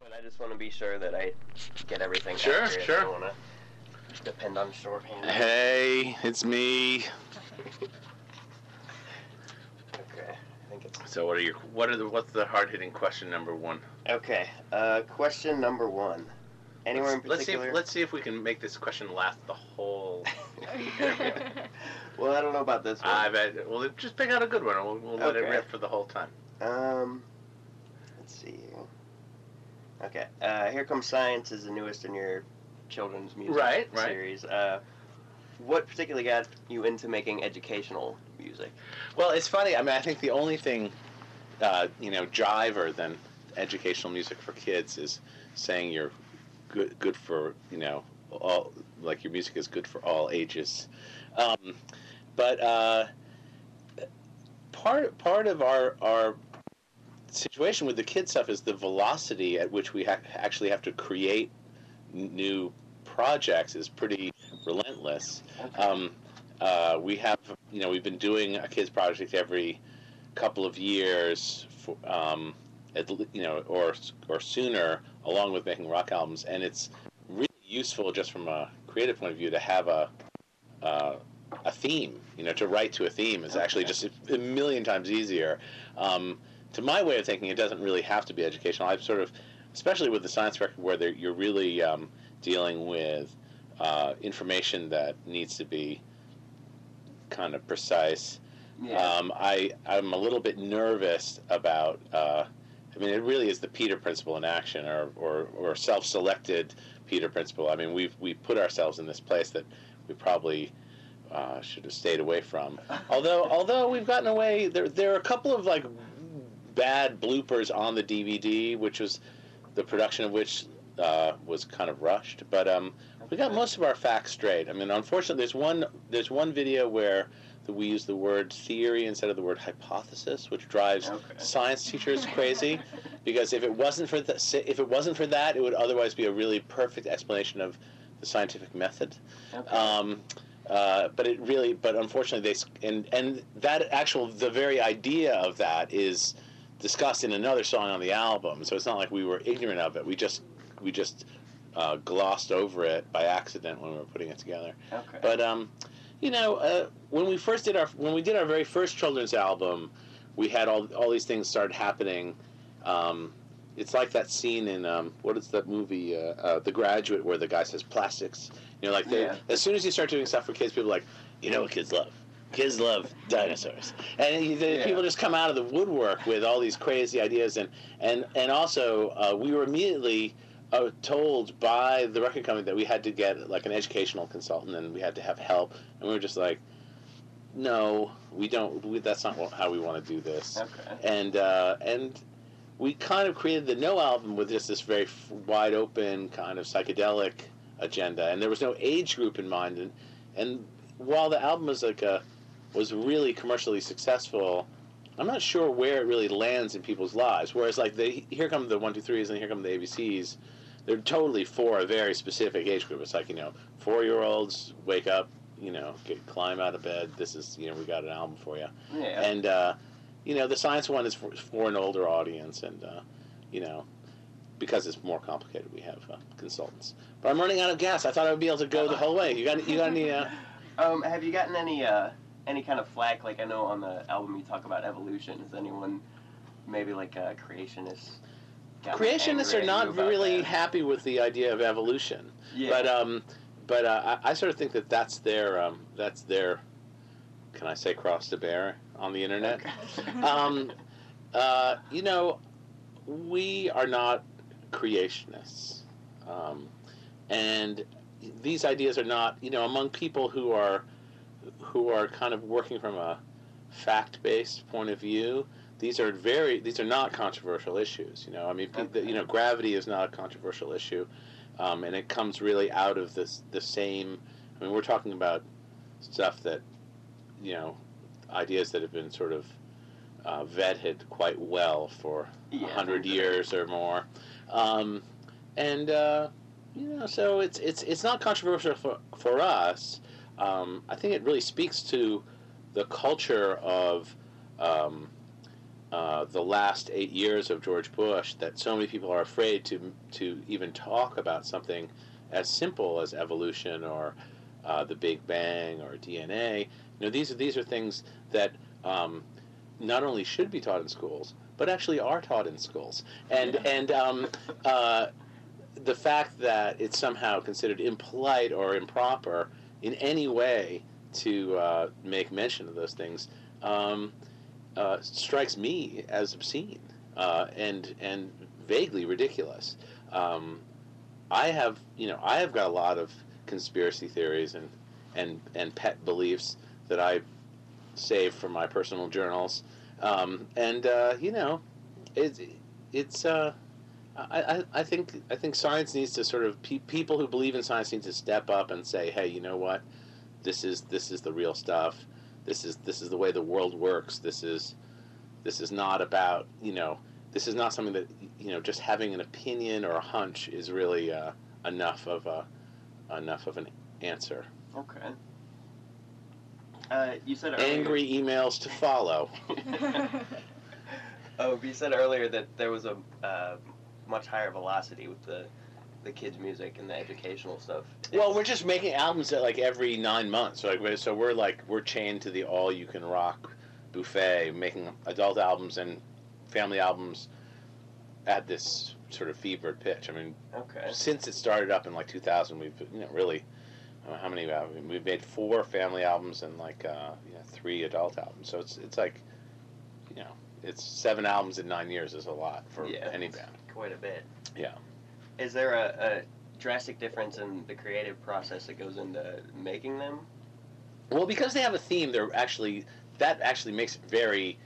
But I just want to be sure that I get everything Sure, accurate. sure. I don't want to depend on shorthand. Hey, it's me. Okay, I think it's... So what's the hard-hitting question number one? Okay, question number one. Anywhere in particular? Let's see if we can make this question last the whole interview. Well, I don't know about this one. I bet. Well, just pick out a good one, and we'll let it rip for the whole time. Let's see. Okay, Here Comes Science is the newest in your children's music series. What particularly got you into making educational music? Well, it's funny. I mean, I think the only thing, jiver than educational music for kids is saying you're good for, all, like your music is good for all ages. But part of our situation with the kid stuff is the velocity at which we actually have to create new projects is pretty relentless. We have, we've been doing a kids project every couple of years, for, or sooner, along with making rock albums, and it's really useful just from a creative point of view to have a theme. To write to a theme is actually just a million times easier. To my way of thinking, it doesn't really have to be educational. I've sort of, especially with the science record, where you're really dealing with information that needs to be kind of precise. Yeah. I'm a little bit nervous about. It really is the Peter principle in action, or self-selected Peter principle. I mean, we put ourselves in this place that we probably should have stayed away from. Although we've gotten away, there are a couple of bad bloopers on the DVD, which was the production of which was kind of rushed. But we got most of our facts straight. I mean, unfortunately, there's one video where we use the word theory instead of the word hypothesis, which drives science teachers crazy, because if it wasn't for that, it would otherwise be a really perfect explanation of the scientific method. But unfortunately, the very idea of that is discussed in another song on the album. So it's not like we were ignorant of it. We just glossed over it by accident when we were putting it together. Okay. But when we did our very first children's album, we had all these things started happening. It's like that scene in what is that movie, The Graduate, where the guy says plastics. As soon as you start doing stuff for kids, people are like, what kids love? Kids love dinosaurs, and people just come out of the woodwork with all these crazy ideas, and also we were immediately told by the record company that we had to get an educational consultant, and we had to have help, and we were just like, no, we don't. That's not how we want to do this. Okay. And we kind of created the No album with just this very wide open kind of psychedelic agenda, and there was no age group in mind, and while the album was really commercially successful, I'm not sure where it really lands in people's lives. Whereas here come the 1, 2, 3s and here come the ABCs, they're totally for a very specific age group. It's 4-year-olds wake up, climb out of bed. This is, we got an album for you. Yeah. And the science one is for an older audience, and because it's more complicated, we have consultants. But I'm running out of gas. I thought I would be able to go the whole way. You got any? Have you gotten any kind of flack? I know on the album you talk about evolution. Is anyone maybe a creationist? Creationists are not really happy with the idea of evolution. Yeah. But I sort of think that's their can I say cross to bear on the internet? Okay. We are not creationists, and these ideas are not, among people who are kind of working from a fact-based point of view. These are not controversial issues. Gravity is not a controversial issue, and it comes really out of the same. I mean, we're talking about stuff that, ideas that have been sort of vetted quite well for 100 years or more, so it's not controversial for us. I think it really speaks to the culture of the last 8 years of George Bush that so many people are afraid to even talk about something as simple as evolution or the Big Bang or DNA. These are things that not only should be taught in schools, but actually are taught in schools. And the fact that it's somehow considered impolite or improper in any way to make mention of those things strikes me as obscene and vaguely ridiculous. I have got a lot of conspiracy theories and pet beliefs that I save from my personal journals, I think science needs to sort of people who believe in science need to step up and say, hey, you know what, this is the real stuff. This is the way the world works. This is not about this is not something that just having an opinion or a hunch is really enough of an answer. Okay. You said earlier... Angry emails to follow. Oh, you said earlier that there was a much higher velocity with the kids' music and the educational stuff. Well, we're just making albums at every 9 months. So we're chained to the all-you-can-rock buffet, making adult albums and family albums at this sort of fevered pitch. I mean, okay. Since it started up in 2000, we've really, how many? We've made 4 family albums and 3 adult albums. So it's it's 7 albums in 9 years is a lot for any band. Quite a bit. Yeah. Is there a drastic difference in the creative process that goes into making them? Well, because they have a theme, that actually makes it very.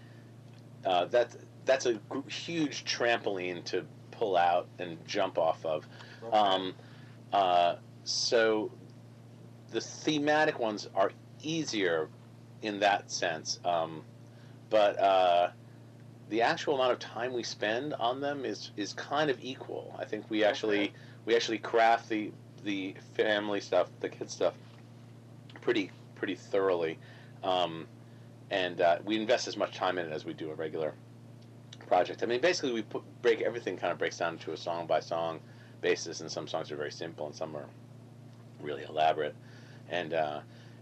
That's a huge trampoline to pull out and jump off of. Okay. So the thematic ones are easier in that sense, but the actual amount of time we spend on them is kind of equal. I think we actually craft the family stuff, the kids stuff, pretty thoroughly, and we invest as much time in it as we do a regular project. I mean, basically everything kind of breaks down to a song by song basis, and some songs are very simple and some are really elaborate, and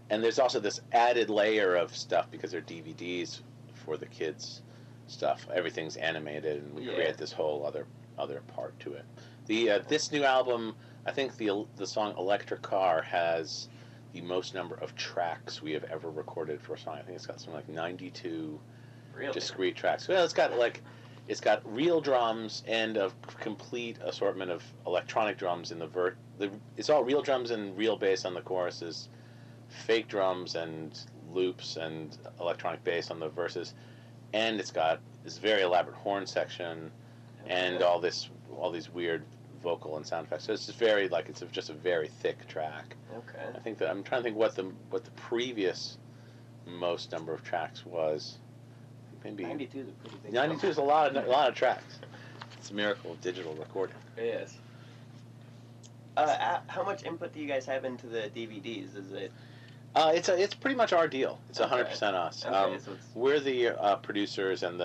there's also this added layer of stuff because they're DVDs for the kids stuff. Everything's animated, and we create this whole other part to it. This new album, I think the song "Electric Car" has the most number of tracks we have ever recorded for a song. I think it's got something like 92 discrete tracks. Well, it's got real drums and a complete assortment of electronic drums in it's all real drums and real bass on the choruses, fake drums and loops and electronic bass on the verses. And it's got this very elaborate horn section, and all these weird vocal and sound effects. So it's just just a very thick track. Okay. I think that I'm trying to think what the previous most number of tracks was. Maybe 92 is a pretty big. 92 is a lot of tracks. It's a miracle of digital recording. Yes. How much input do you guys have into the DVDs? Is it? It's pretty much our deal. It's 100% us. Okay, so we're the producers, and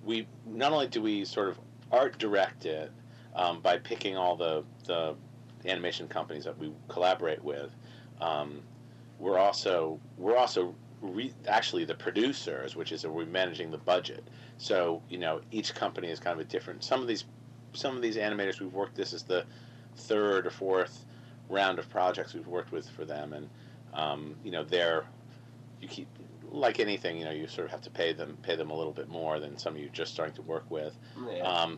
we not only do we sort of art direct it by picking all the animation companies that we collaborate with. We're also actually the producers, which is we're managing the budget. So each company is kind of a different. Some of these animators we've worked. This is the 3rd or 4th round of projects we've worked with for them, and you keep, like anything, you sort of have to pay them a little bit more than some you're just starting to work with. Yeah.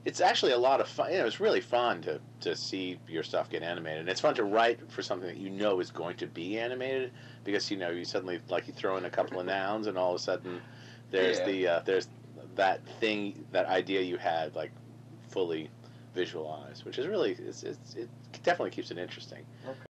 It's actually a lot of fun. It's really fun to see your stuff get animated, and it's fun to write for something that is going to be animated, because you suddenly you throw in a couple of nouns, and all of a sudden there's there's that idea you had fully visualized, which is really it definitely keeps it interesting. Okay.